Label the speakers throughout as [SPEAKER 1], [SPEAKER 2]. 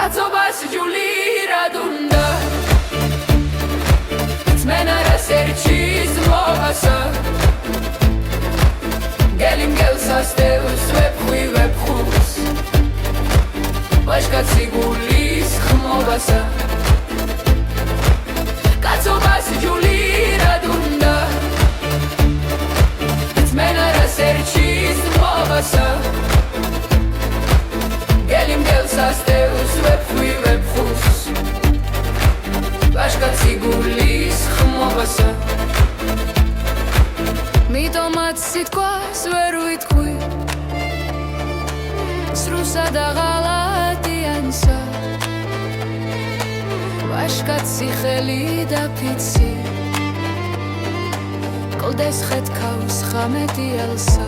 [SPEAKER 1] კაცობას ჯული რად უნდა მენარას ერჩის მოვასა გელი მგელს ასდევს ვეფხვი ვეფხუს ვაჟკაცი გულის ხმოვასა კაცობას ჯული რად უნდა მენარას ერჩის მოვასა გელი მგელს ასდევს ვეფხვი ვეფხუს ვაჟკაცი გულის ხმოვასა მიტომაც სიტყვას ვერ ვიტყვი სრუსა და ღალატიანსა ვაჟკაცი ხელი და ფიცი კლდეს ხეთქავს ხამედიელსა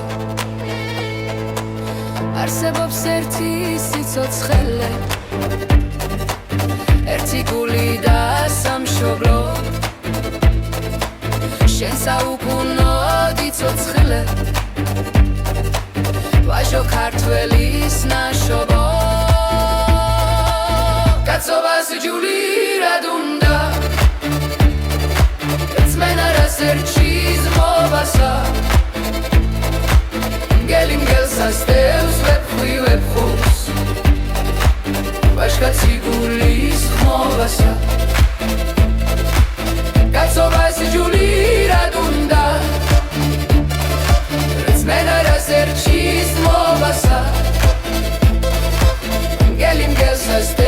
[SPEAKER 1] არსებობს ერთი სიცოცხლე ერთი გული და სამშობლო შენ საუკუნოდი ცოცხლე ვაჟო ქართველის ნაშობო კაცობას ჯული რად უნდა წმენარას ერჩის მოვასა გელი მგელს ასდევს ვეფხვი ვეფხუს ვაჟკაცი გულის ხმოვასა კაცობას ჯული რად უნდა მენარას ერჩის მოვასა გელი მგელს ასდევს